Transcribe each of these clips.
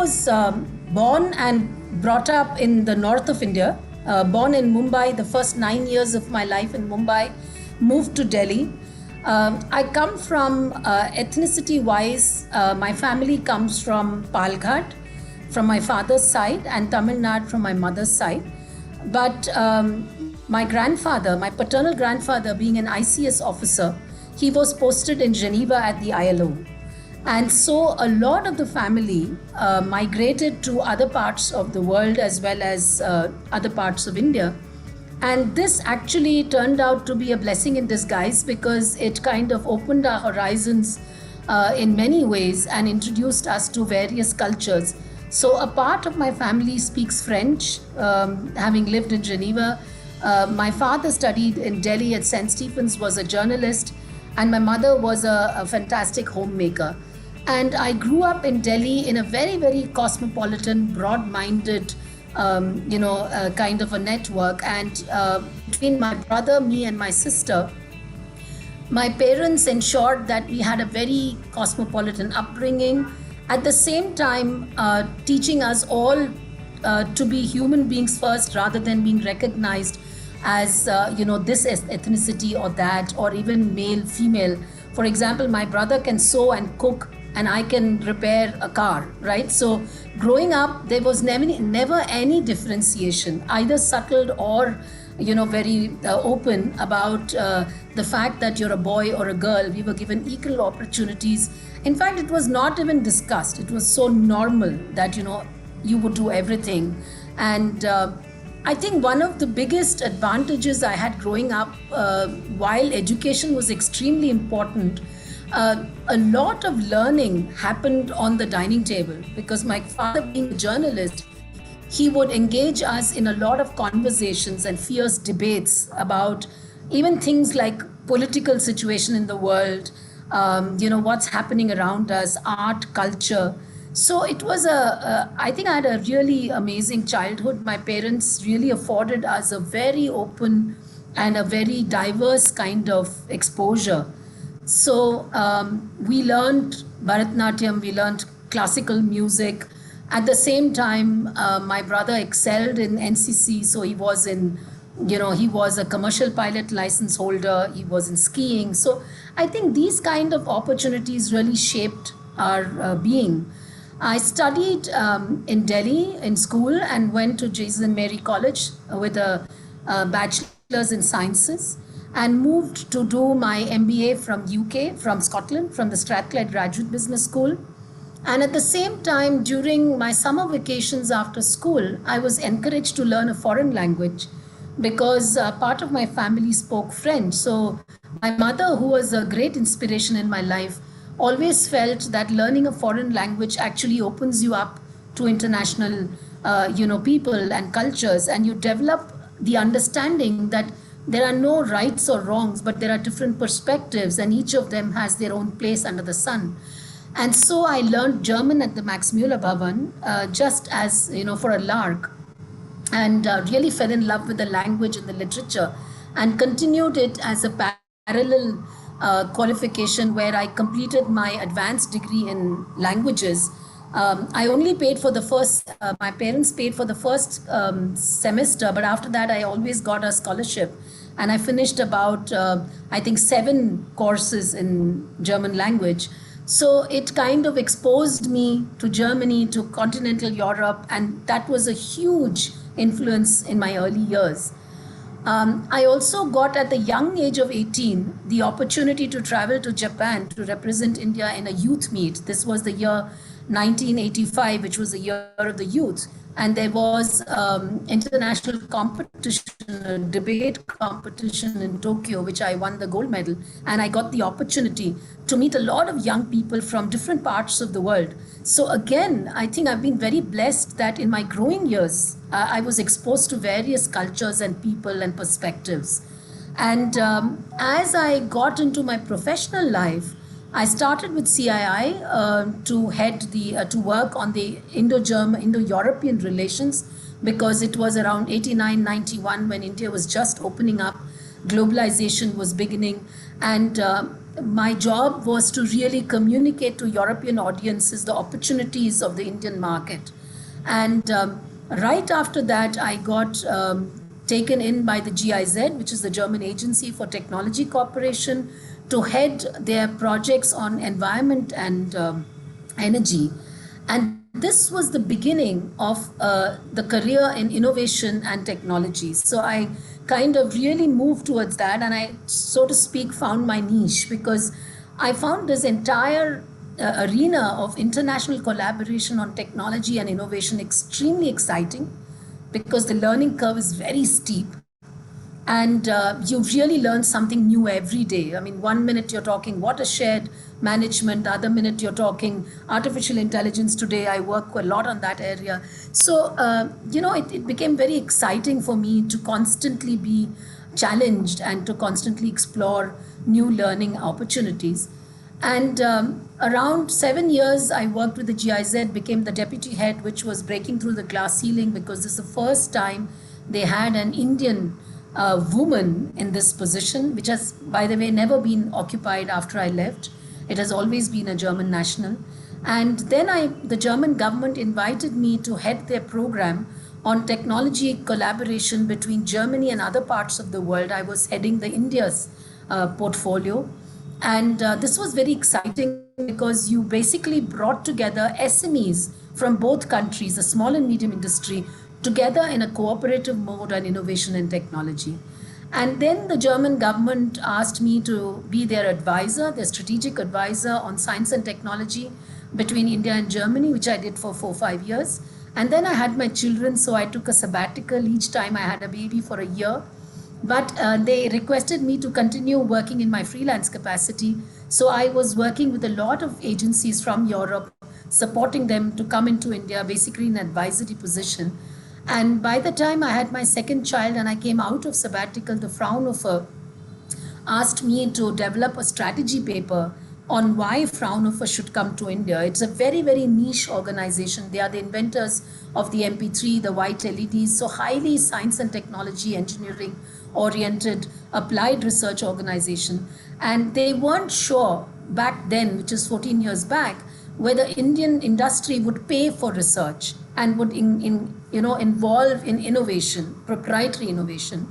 was born and brought up in the north of India, born in Mumbai, the first 9 years of my life in Mumbai, moved to Delhi. I come from ethnicity-wise, my family comes from Palghat, from my father's side, and Tamil Nadu from my mother's side. But my grandfather, my paternal grandfather, being an ICS officer, he was posted in Geneva at the ILO. And so a lot of the family migrated to other parts of the world as well as other parts of India. And this actually turned out to be a blessing in disguise because it kind of opened our horizons in many ways and introduced us to various cultures. So a part of my family speaks French, having lived in Geneva. My father studied in Delhi at St. Stephen's, was a journalist, and my mother was a fantastic homemaker. And I grew up in Delhi in a very, very cosmopolitan, broad-minded, kind of a network. And between my brother, me, and my sister, my parents ensured that we had a very cosmopolitan upbringing. At the same time, teaching us all to be human beings first rather than being recognized as, this ethnicity or that, or even male, female. For example, my brother can sew and cook, and I can repair a car, right? So growing up, there was never any differentiation, either subtle or, very open about the fact that you're a boy or a girl. We were given equal opportunities. In fact, it was not even discussed. It was so normal that, you would do everything. And I think one of the biggest advantages I had growing up, while education was extremely important, a lot of learning happened on the dining table because my father, being a journalist, he would engage us in a lot of conversations and fierce debates about even things like political situation in the world, what's happening around us, art, culture. So it was I think I had a really amazing childhood. My parents really afforded us a very open and a very diverse kind of exposure. So we learned Bharatanatyam, we learned classical music. At the same time, my brother excelled in NCC, so he was he was a commercial pilot license holder, he was in skiing. So I think these kind of opportunities really shaped our being. I studied in Delhi in school and went to Jesus and Mary College with a bachelor's in sciences, and moved to do my MBA from UK, from Scotland, from the Strathclyde Graduate Business School. And at the same time, during my summer vacations after school, I was encouraged to learn a foreign language because part of my family spoke French. So my mother, who was a great inspiration in my life, always felt that learning a foreign language actually opens you up to international, people and cultures, and you develop the understanding that there are no rights or wrongs, but there are different perspectives, and each of them has their own place under the sun. And so I learned German at the Max Muller Bhavan, just as, for a lark, and really fell in love with the language and the literature, and continued it as a parallel qualification where I completed my advanced degree in languages. I only paid for the first, my parents paid for the first semester, but after that I always got a scholarship. And I finished about, 7 courses in German language. So it kind of exposed me to Germany, to continental Europe, and that was a huge influence in my early years. I also got, at the young age of 18, the opportunity to travel to Japan to represent India in a youth meet. This was the year 1985, which was the year of the youth. And there was international competition, a debate competition in Tokyo, which I won the gold medal. And I got the opportunity to meet a lot of young people from different parts of the world. So again, I think I've been very blessed that in my growing years, I was exposed to various cultures and people and perspectives. And as I got into my professional life, I started with CII to work on the Indo-European relations, because it was around 89, 91 when India was just opening up, globalization was beginning, and my job was to really communicate to European audiences the opportunities of the Indian market. And right after that, I got taken in by the GIZ, which is the German Agency for Technology Cooperation, to head their projects on environment and energy. And this was the beginning of the career in innovation and technology. So I kind of really moved towards that, and I, so to speak, found my niche, because I found this entire arena of international collaboration on technology and innovation extremely exciting, because the learning curve is very steep, and you really learn something new every day. I mean, one minute you're talking watershed management, the other minute you're talking artificial intelligence. Today I work a lot on that area. So it became very exciting for me to constantly be challenged and to constantly explore new learning opportunities. And around 7 years, I worked with the GIZ, became the deputy head, which was breaking through the glass ceiling, because this is the first time they had an Indian woman in this position, which has, by the way, never been occupied after I left. It has always been a German national. And then the German government invited me to head their program on technology collaboration between Germany and other parts of the world. I was heading the India's portfolio. And this was very exciting, because you basically brought together SMEs from both countries, the small and medium industry, together in a cooperative mode on innovation and technology. And then the German government asked me to be their advisor, their strategic advisor on science and technology between India and Germany, which I did for 4-5 years. And then I had my children, so I took a sabbatical. Each time I had a baby for a year. But they requested me to continue working in my freelance capacity. So I was working with a lot of agencies from Europe, supporting them to come into India, basically in an advisory position. And by the time I had my second child and I came out of sabbatical, the Fraunhofer asked me to develop a strategy paper on why Fraunhofer should come to India. It's a very, very niche organization. They are the inventors of the MP3, the white LEDs, so highly science and technology, engineering oriented applied research organization. And they weren't sure back then, which is 14 years back, whether Indian industry would pay for research and would involve in innovation, proprietary innovation,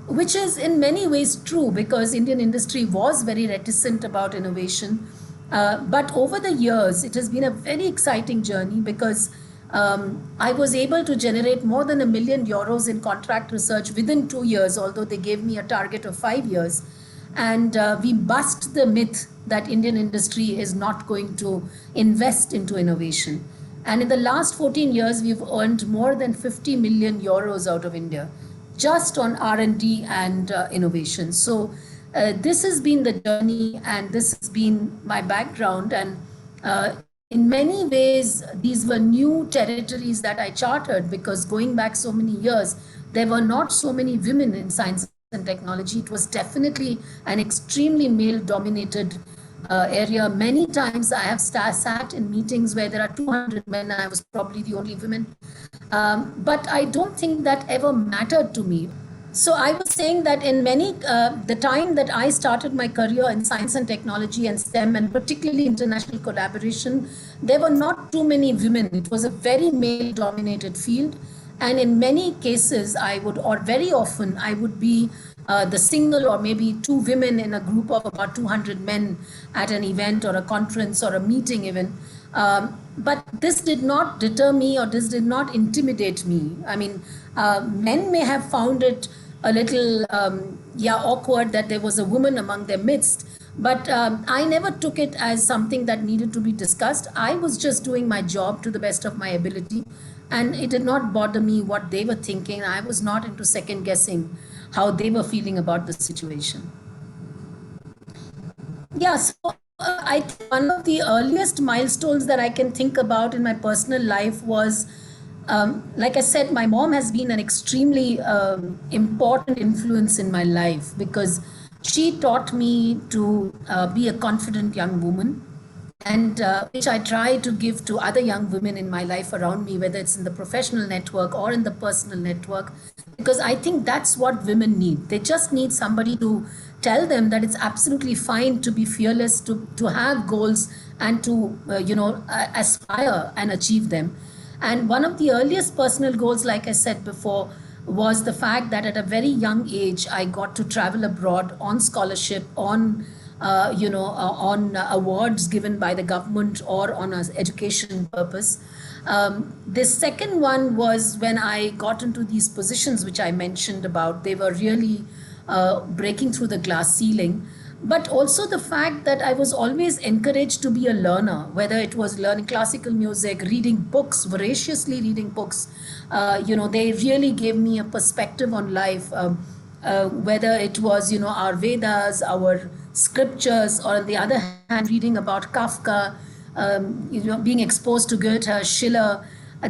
which is in many ways true, because Indian industry was very reticent about innovation. But over the years, it has been a very exciting journey, because I was able to generate more than €1 million in contract research within 2 years, although they gave me a target of 5 years. And we bust the myth that Indian industry is not going to invest into innovation. And in the last 14 years, we've earned more than €50 million out of India, just on R&D and innovation. So this has been the journey, and this has been my background. And in many ways, these were new territories that I charted, because going back so many years, there were not so many women in science and technology. It was definitely an extremely male-dominated area. Many times I have sat in meetings where there are 200 men and I was probably the only woman. But I don't think that ever mattered to me. So I was saying that in the time that I started my career in science and technology and STEM, and particularly international collaboration, there were not too many women. It was a very male-dominated field. And in many cases, very often, I would be the single or maybe 2 women in a group of about 200 men at an event or a conference or a meeting even. But this did not deter me, or this did not intimidate me. I mean, men may have found it a little awkward that there was a woman among their midst. But I never took it as something that needed to be discussed. I was just doing my job to the best of my ability. And it did not bother me what they were thinking. I was not into second guessing how they were feeling about the situation. Yeah, so I think one of the earliest milestones that I can think about in my personal life was, like I said, my mom has been an extremely important influence in my life, because she taught me to be a confident young woman. and which I try to give to other young women in my life around me, whether it's in the professional network or in the personal network, because I think that's what women need. They just need somebody to tell them that it's absolutely fine to be fearless, to have goals, and to aspire and achieve them. And one of the earliest personal goals, like I said before, was the fact that at a very young age, I got to travel abroad on scholarship, on awards given by the government or on an education purpose. The second one was when I got into these positions which I mentioned about. They were really breaking through the glass ceiling, but also the fact that I was always encouraged to be a learner, whether it was learning classical music, reading books, voraciously reading books. They really gave me a perspective on life, whether it was, our Vedas, our scriptures, or on the other hand, reading about Kafka, being exposed to Goethe, Schiller.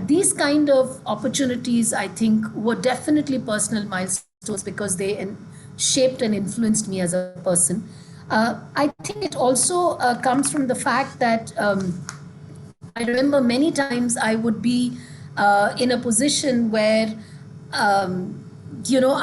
These kind of opportunities, I think, were definitely personal milestones because they shaped and influenced me as a person. I think it also comes from the fact that I remember many times I would be in a position where, you know,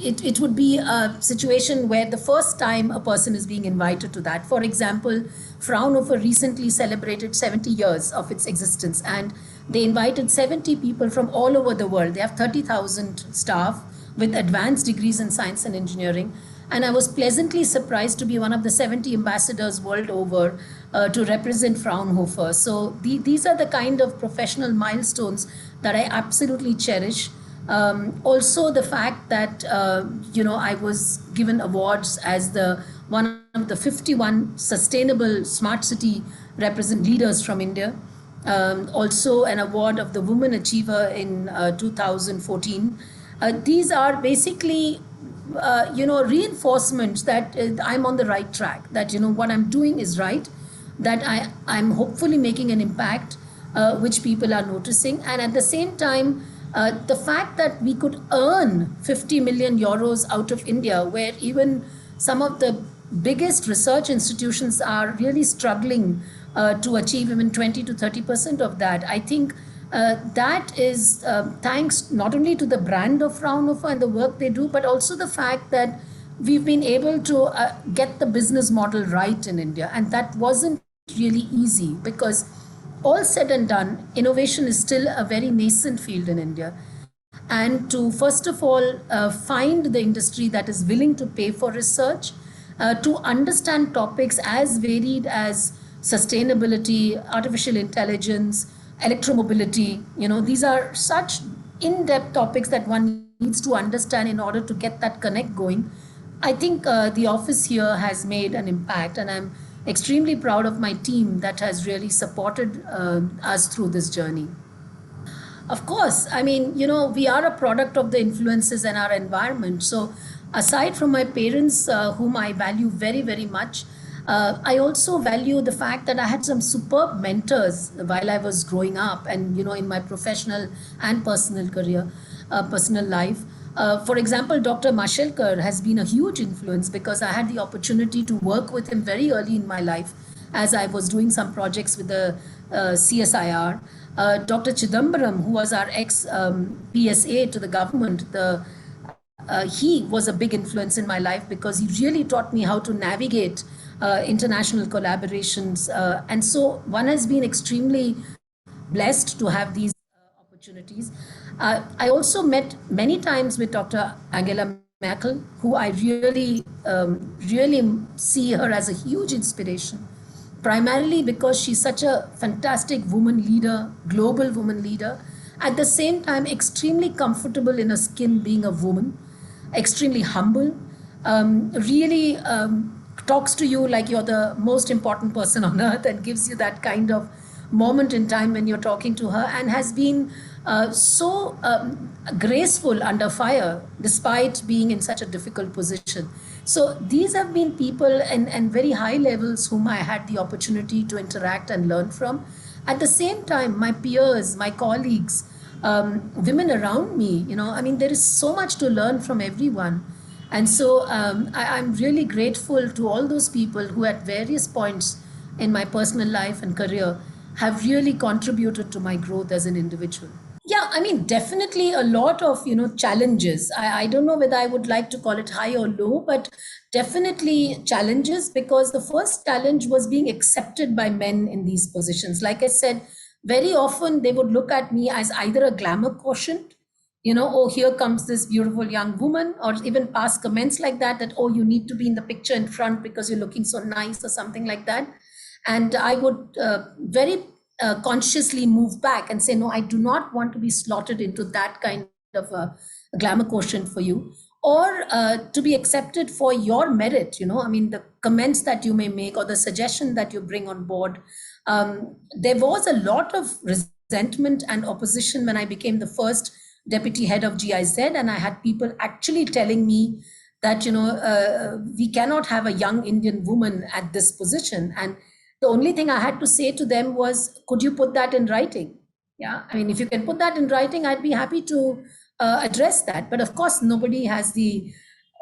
it would be a situation where the first time a person is being invited to that. For example, Fraunhofer recently celebrated 70 years of its existence, and they invited 70 people from all over the world. They have 30,000 staff with advanced degrees in science and engineering. And I was pleasantly surprised to be one of the 70 ambassadors world over to represent Fraunhofer. So these are the kind of professional milestones that I absolutely cherish. Also, the fact that I was given awards as the one of the 51 sustainable smart city represent leaders from India. Also, an award of the Woman Achiever in 2014. These are basically reinforcements that I'm on the right track, that what I'm doing is right, that I'm hopefully making an impact which people are noticing. And at the same time, the fact that we could earn 50 million euros out of India, where even some of the biggest research institutions are really struggling to achieve even 20 to 30% of that. I think that is thanks not only to the brand of Fraunhofer and the work they do, but also the fact that we've been able to get the business model right in India. And that wasn't really easy because, all said and done, innovation is still a very nascent field in India. And to, first of all, find the industry that is willing to pay for research, to understand topics as varied as sustainability, artificial intelligence, electromobility. These are such in-depth topics that one needs to understand in order to get that connect going. I think the office here has made an impact, and I'm extremely proud of my team that has really supported us through this journey. Of course, I mean, we are a product of the influences in our environment. So, aside from my parents, whom I value very, very much, I also value the fact that I had some superb mentors while I was growing up and, in my professional and personal career, personal life. For example, Dr. Mashelkar has been a huge influence because I had the opportunity to work with him very early in my life as I was doing some projects with the CSIR. Dr. Chidambaram, who was our ex PSA to the government, he was a big influence in my life because he really taught me how to navigate international collaborations. And so one has been extremely blessed to have these opportunities. I also met many times with Dr. Angela Merkel, who I really see her as a huge inspiration, primarily because she's such a fantastic woman leader, global woman leader, at the same time extremely comfortable in her skin being a woman, extremely humble, really talks to you like you're the most important person on earth and gives you that kind of moment in time when you're talking to her, and has been so graceful under fire despite being in such a difficult position. So these have been people and very high levels whom I had the opportunity to interact and learn from. At the same time, my peers, my colleagues, women around me, I mean, there is so much to learn from everyone. And so I'm really grateful to all those people who at various points in my personal life and career have really contributed to my growth as an individual. Yeah, I mean, definitely a lot of, challenges. I don't know whether I would like to call it high or low, but definitely challenges, because the first challenge was being accepted by men in these positions. Like I said, very often they would look at me as either a glamour quotient, oh, here comes this beautiful young woman, or even pass comments like that, oh, you need to be in the picture in front because you're looking so nice, or something like that. And I would very consciously move back and say, no, I do not want to be slotted into that kind of a glamour quotient for you, or to be accepted for your merit. I mean, the comments that you may make or the suggestion that you bring on board. There was a lot of resentment and opposition when I became the first deputy head of GIZ, and I had people actually telling me that, we cannot have a young Indian woman at this position. And the only thing I had to say to them was, could you put that in writing? Yeah, I mean, if you can put that in writing, I'd be happy to address that. But of course, nobody has the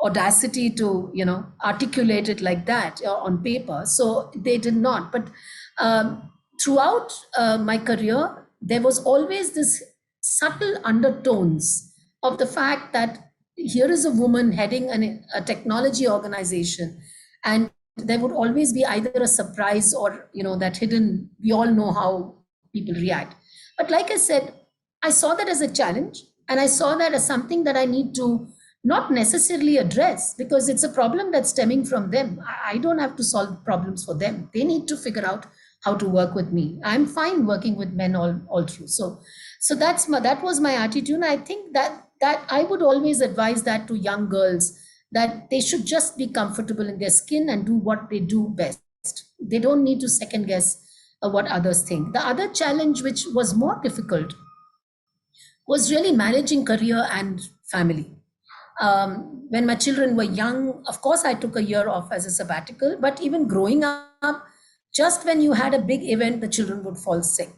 audacity to, articulate it like that on paper. So they did not. But throughout my career, there was always this subtle undertones of the fact that here is a woman heading a technology organization, and there would always be either a surprise or, that hidden, we all know how people react. But like I said, I saw that as a challenge, and I saw that as something that I need to not necessarily address, because it's a problem that's stemming from them. I don't have to solve problems for them. They need to figure out how to work with me. I'm fine working with men all through. So that was my attitude. And I think that I would always advise that to young girls, that they should just be comfortable in their skin and do what they do best. They don't need to second guess what others think. The other challenge, which was more difficult, was really managing career and family. When my children were young, of course, I took a year off as a sabbatical, but even growing up, just when you had a big event, the children would fall sick,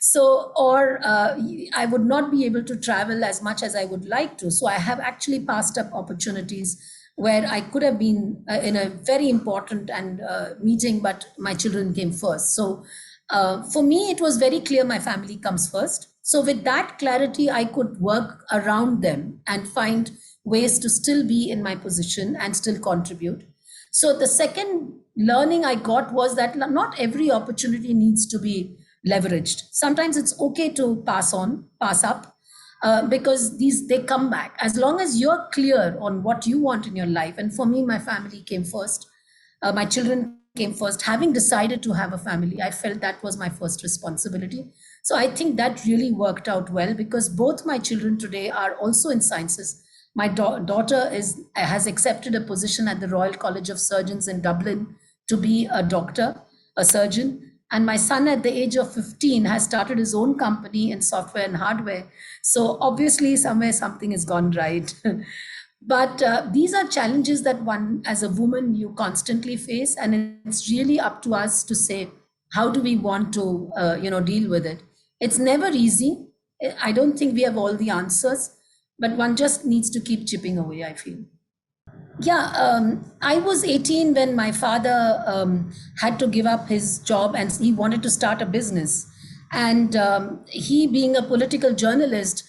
So, or I would not be able to travel as much as I would like to. So I have actually passed up opportunities where I could have been in a very important and meeting, but my children came first. So for me, it was very clear my family comes first. So with that clarity, I could work around them and find ways to still be in my position and still contribute. So the second learning I got was that not every opportunity needs to be leveraged. Sometimes it's okay to pass up, because they come back as long as you're clear on what you want in your life. And for me, my family came first. My children came first. Having decided to have a family, I felt that was my first responsibility. So I think that really worked out well, because both my children today are also in sciences. My daughter has accepted a position at the Royal College of Surgeons in Dublin to be a doctor, a surgeon. And my son, at the age of 15, has started his own company in software and hardware. So obviously, somewhere something has gone right. But these are challenges that one, as a woman, you constantly face. And it's really up to us to say, how do we want to, deal with it? It's never easy. I don't think we have all the answers, but one just needs to keep chipping away, I feel. Yeah, I was 18 when my father had to give up his job, and he wanted to start a business. And he, being a political journalist,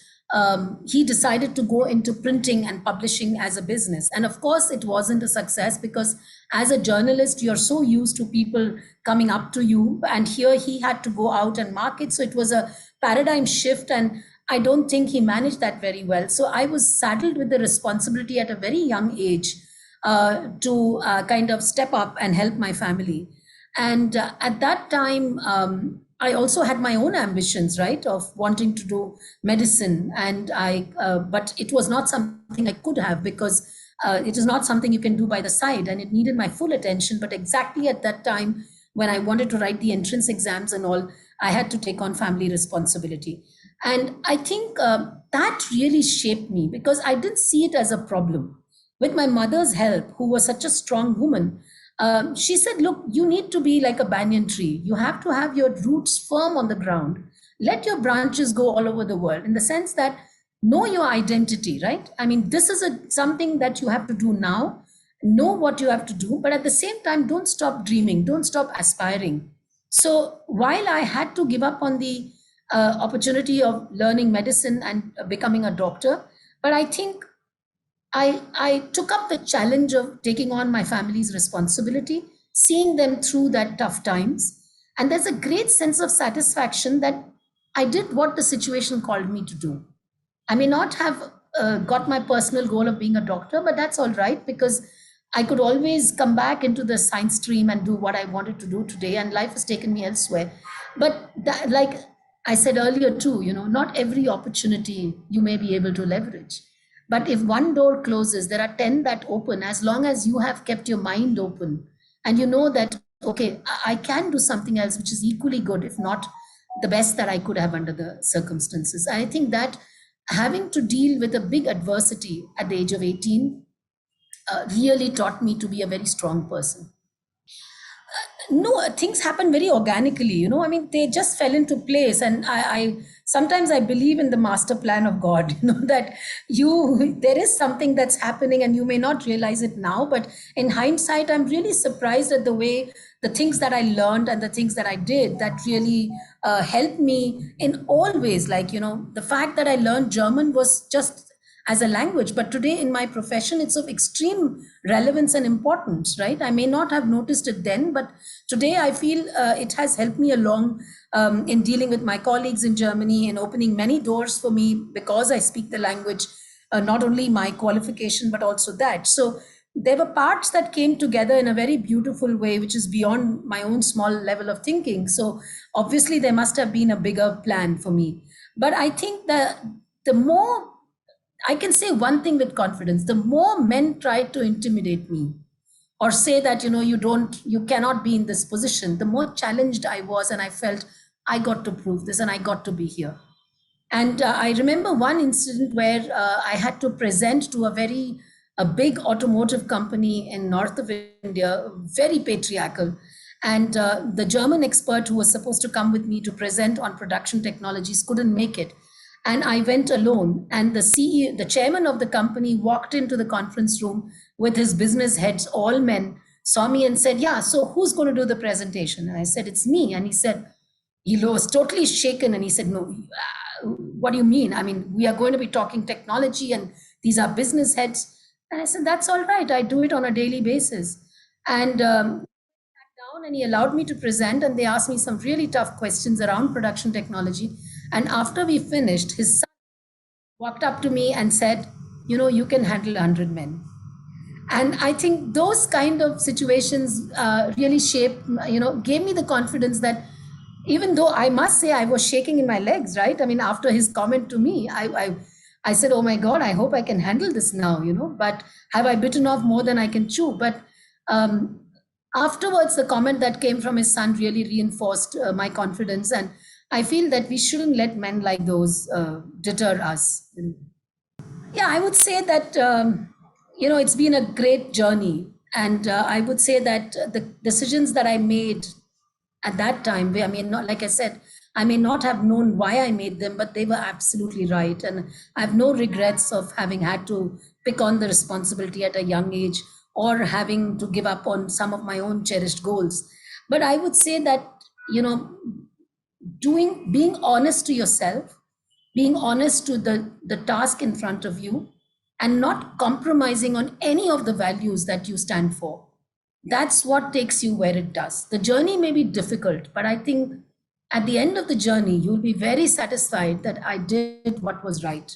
he decided to go into printing and publishing as a business. And of course, it wasn't a success, because as a journalist, you're so used to people coming up to you. And here he had to go out and market. So it was a paradigm shift. And I don't think he managed that very well. So I was saddled with the responsibility at a very young age to kind of step up and help my family. And at that time, I also had my own ambitions, right, of wanting to do medicine. And but it was not something I could have, because it is not something you can do by the side, and it needed my full attention. But exactly at that time, when I wanted to write the entrance exams and all, I had to take on family responsibility. And I think that really shaped me, because I didn't see it as a problem. With my mother's help, who was such a strong woman, she said, look, you need to be like a banyan tree. You have to have your roots firm on the ground. Let your branches go all over the world, in the sense that know your identity, right? I mean, this is something that you have to do now. know what you have to do, but at the same time, don't stop dreaming, don't stop aspiring. So while I had to give up on the opportunity of learning medicine and becoming a doctor, but I think I took up the challenge of taking on my family's responsibility, seeing them through that tough times. And there's a great sense of satisfaction that I did what the situation called me to do. I may not have got my personal goal of being a doctor, but that's all right because I could always come back into the science stream and do what I wanted to do today, and life has taken me elsewhere. But that, like I said earlier too, not every opportunity you may be able to leverage. But if one door closes, there are 10 that open, as long as you have kept your mind open and you know that, okay, I can do something else which is equally good, if not the best that I could have under the circumstances. I think that having to deal with a big adversity at the age of 18 really taught me to be a very strong person. No, things happen very organically, I mean, they just fell into place. And I sometimes I believe in the master plan of God, that there is something that's happening and you may not realize it now, but in hindsight, I'm really surprised at the way the things that I learned and the things that I did that really helped me in all ways. Like, the fact that I learned German was just as a language, but today in my profession it's of extreme relevance and importance, right? I may not have noticed it then, but today I feel it has helped me along in dealing with my colleagues in Germany and opening many doors for me because I speak the language, not only my qualification but also that. So there were parts that came together in a very beautiful way, which is beyond my own small level of thinking. So obviously there must have been a bigger plan for me. But I think that the more I can say one thing with confidence: the more men tried to intimidate me or say that, you cannot be in this position, the more challenged I was. And I felt I got to prove this and I got to be here. And I remember one incident where I had to present to a big automotive company in north of India, very patriarchal. And the German expert who was supposed to come with me to present on production technologies couldn't make it. And I went alone. And the CEO, the chairman of the company, walked into the conference room with his business heads, all men, saw me and said, "Yeah, so who's going to do the presentation?" And I said, "It's me." And he said, he was totally shaken and he said, "No, what do you mean? I mean, we are going to be talking technology and these are business heads." And I said, "That's all right. I do it on a daily basis." And down and he allowed me to present, and they asked me some really tough questions around production technology. And after we finished, his son walked up to me and said, "You can handle 100 men." And I think those kind of situations really shaped, gave me the confidence that even though I must say I was shaking in my legs, right? I mean, after his comment to me, I said, "Oh my God, I hope I can handle this now, but have I bitten off more than I can chew?" But afterwards, the comment that came from his son really reinforced my confidence. And I feel that we shouldn't let men like those deter us. Yeah, I would say that, it's been a great journey. And I would say that the decisions that I made at that time, I mean, not, like I said, I may not have known why I made them, but they were absolutely right. And I have no regrets of having had to pick on the responsibility at a young age or having to give up on some of my own cherished goals. But I would say that, you know, being honest to yourself, being honest to the task in front of you, and not compromising on any of the values that you stand for, that's what takes you where it does. The journey may be difficult, but I think at the end of the journey you'll be very satisfied that I did what was right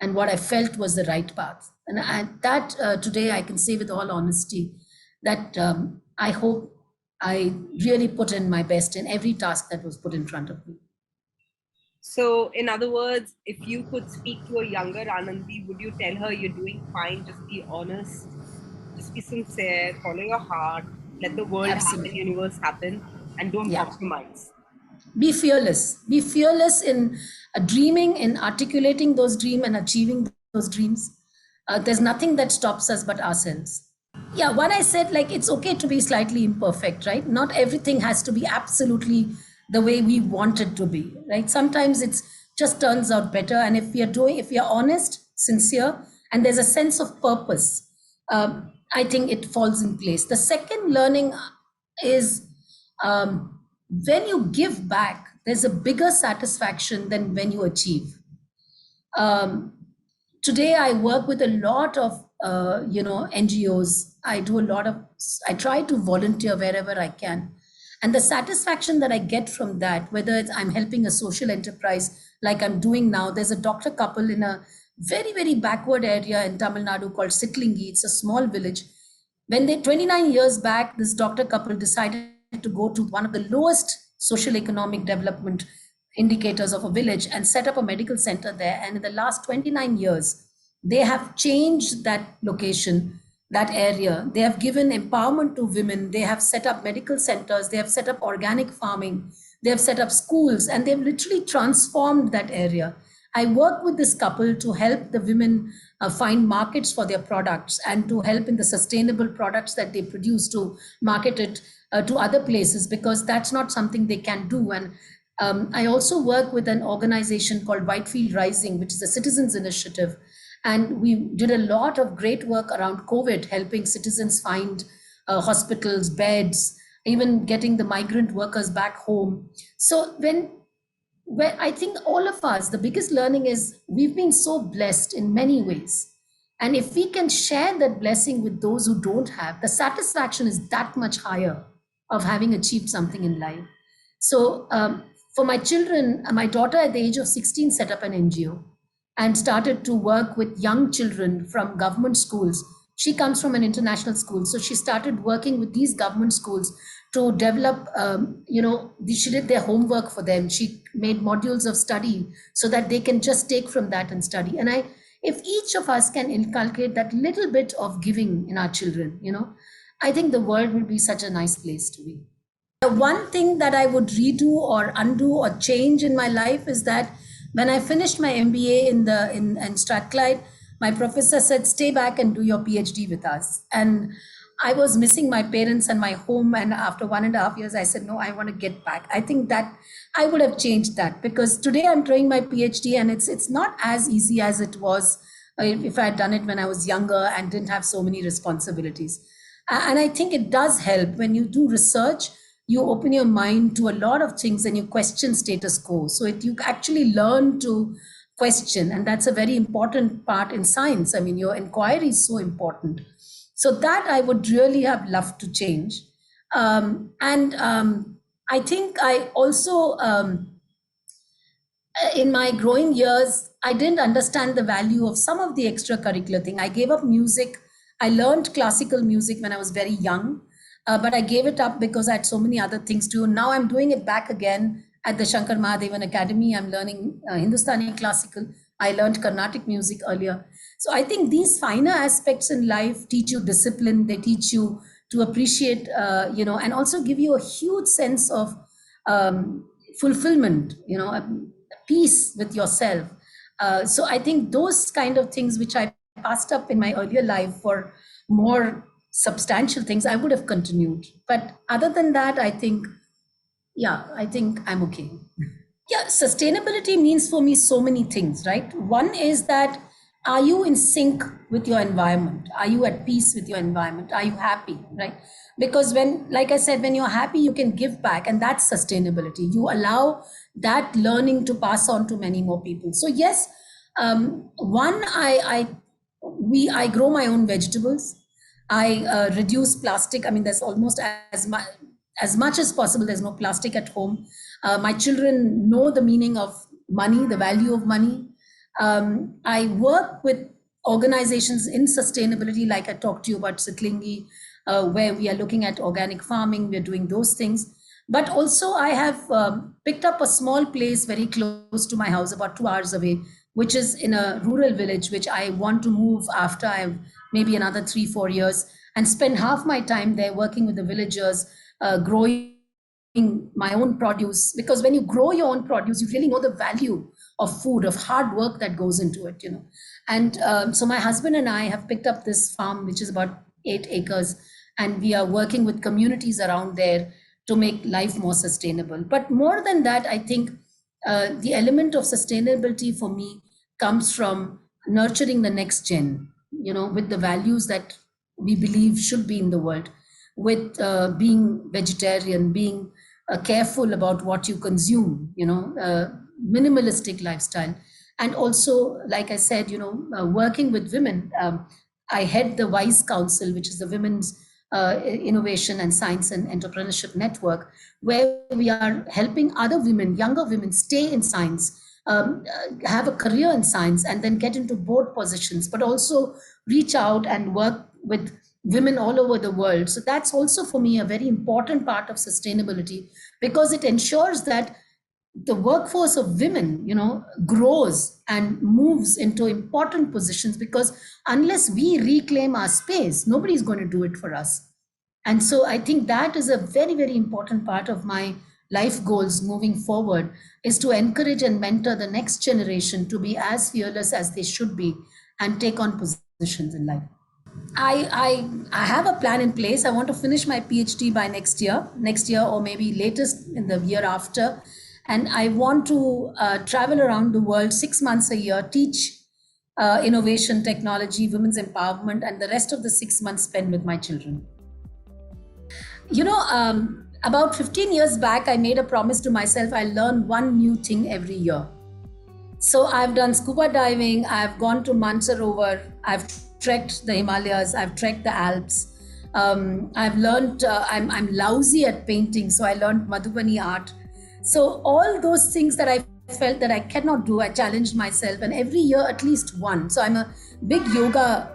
and what I felt was the right path. And that today I can say with all honesty that I hope I really put in my best in every task that was put in front of me. So, in other words, if you could speak to a younger Anandi, would you tell her you're doing fine? Just be honest, just be sincere, follow your heart, let the world happen, universe happen, and don't compromise. Be fearless. Be fearless in dreaming, in articulating those dreams and achieving those dreams. There's nothing that stops us but ourselves. Yeah, what I said, like, it's okay to be slightly imperfect, right? Not everything has to be absolutely the way we want it to be, right? Sometimes it's just turns out better. And if we are honest, sincere, and there's a sense of purpose, I think it falls in place. The second learning is, when you give back, there's a bigger satisfaction than when you achieve. Um, Today I work with a lot of NGOs. I try to volunteer wherever I can, and the satisfaction that I get from that, whether it's I'm helping a social enterprise like I'm doing now. There's a doctor couple in a very, very backward area in Tamil Nadu called Sitlingi. It's a small village. When they 29 years back, this doctor couple decided to go to one of the lowest social economic development indicators of a village and set up a medical center there. And in the last 29 years, they have changed that location, that area. They have given empowerment to women. They have set up medical centers. They have set up organic farming. They have set up schools, and they've literally transformed that area. I work with this couple to help the women find markets for their products and to help in the sustainable products that they produce to market it to other places, because that's not something they can do. And I also work with an organization called Whitefield Rising, which is a citizens initiative. And we did a lot of great work around COVID, helping citizens find hospitals, beds, even getting the migrant workers back home. So where I think all of us, the biggest learning is we've been so blessed in many ways. And if we can share that blessing with those who don't have, the satisfaction is that much higher of having achieved something in life. So for my children, my daughter at the age of 16 set up an NGO and started to work with young children from government schools. She comes from an international school. So she started working with these government schools to develop, she did their homework for them. She made modules of study so that they can just take from that and study. And if each of us can inculcate that little bit of giving in our children, I think the world will be such a nice place to be. The one thing that I would redo or undo or change in my life is that when I finished my MBA in Strathclyde, my professor said, stay back and do your PhD with us. And I was missing my parents and my home. And after 1.5 years, I said, no, I want to get back. I think that I would have changed that, because today I'm doing my PhD and it's not as easy as it was if I had done it when I was younger and didn't have so many responsibilities. And I think it does help when you do research. You open your mind to a lot of things and you question status quo. So you actually learn to question, and that's a very important part in science. I mean, your inquiry is so important. So that I would really have loved to change. I think I also, in my growing years, I didn't understand the value of some of the extracurricular thing. I gave up music. I learned classical music when I was very young. But I gave it up because I had so many other things to do. Now I'm doing it back again at the Shankar Mahadevan Academy. I'm learning Hindustani classical. I learned Carnatic music earlier. So I think these finer aspects in life teach you discipline. They teach you to appreciate, and also give you a huge sense of fulfillment, peace with yourself. So I think those kind of things which I passed up in my earlier life for more substantial things, I would have continued. But other than that, I think I'm okay. Yeah, sustainability means for me so many things, right? One is that, are you in sync with your environment? Are you at peace with your environment? Are you happy, right? Because like I said, when you're happy, you can give back, and that's sustainability. You allow that learning to pass on to many more people. So yes, one, I grow my own vegetables. I reduce plastic. I mean, there's almost as much as possible, there's no plastic at home. My children know the meaning of money, the value of money. I work with organizations in sustainability, like I talked to you about Sitlingi, where we are looking at organic farming. We're doing those things. But also I have picked up a small place very close to my house, about 2 hours away, which is in a rural village, which I want to move after I've maybe another 3-4 years, and spend half my time there working with the villagers, growing my own produce. Because when you grow your own produce, you really know the value of food, of hard work that goes into it, And so my husband and I have picked up this farm, which is about 8 acres, and we are working with communities around there to make life more sustainable. But more than that, I think the element of sustainability for me comes from nurturing the next gen, with the values that we believe should be in the world, with being vegetarian, being careful about what you consume, minimalistic lifestyle. And also, like I said, working with women. I head the WISE Council, which is the Women's Innovation and Science and Entrepreneurship Network, where we are helping other women, younger women, stay in science, have a career in science, and then get into board positions, but also reach out and work with women all over the world. So that's also for me a very important part of sustainability, because it ensures that the workforce of women, grows and moves into important positions, because unless we reclaim our space, nobody's going to do it for us. And so I think that is a very, very important part of my life goals moving forward, is to encourage and mentor the next generation to be as fearless as they should be and take on positions in life. I have a plan in place. I want to finish my PhD by next year, or maybe latest in the year after. And I want to travel around the world 6 months a year, teach innovation, technology, women's empowerment, and the rest of the 6 months spend with my children. About 15 years back, I made a promise to myself, I'll learn one new thing every year. So I've done scuba diving, I've gone to Mansarovar, I've trekked the Himalayas, I've trekked the Alps. I've learned, I'm lousy at painting, so I learned Madhubani art. So all those things that I felt that I cannot do, I challenged myself, and every year at least one. So I'm a big yoga,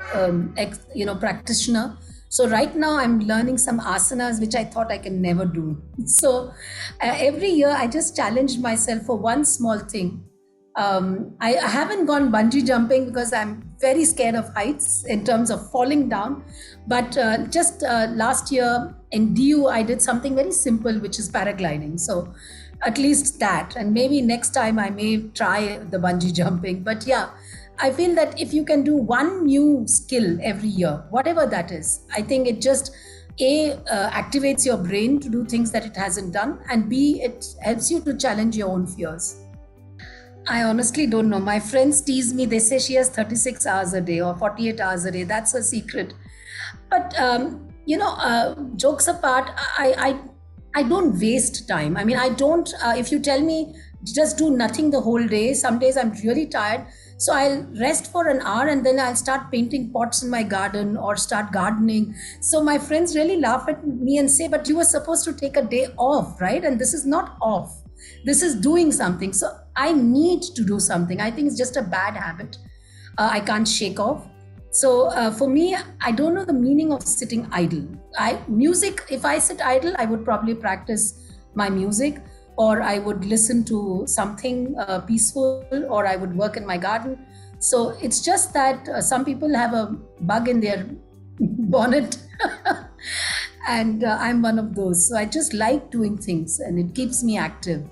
practitioner. So right now I'm learning some asanas, which I thought I can never do. So every year I just challenged myself for one small thing. I haven't gone bungee jumping because I'm very scared of heights in terms of falling down. But just last year in DU, I did something very simple, which is paragliding. So at least that. And maybe next time I may try the bungee jumping. But yeah, I feel that if you can do one new skill every year, whatever that is, I think it just activates your brain to do things that it hasn't done, and B, it helps you to challenge your own fears. I honestly don't know. My friends tease me. They say she has 36 hours a day or 48 hours a day. That's her secret. But, jokes apart, I don't waste time. I mean, I don't, if you tell me just do nothing the whole day, some days I'm really tired. So I'll rest for an hour and then I'll start painting pots in my garden or start gardening. So my friends really laugh at me and say, but you were supposed to take a day off, right? And this is not off. This is doing something. So I need to do something. I think it's just a bad habit. I can't shake off. So for me, I don't know the meaning of sitting idle. Music, if I sit idle, I would probably practice my music, or I would listen to something peaceful, or I would work in my garden. So it's just that some people have a bug in their bonnet and I'm one of those. So I just like doing things and it keeps me active.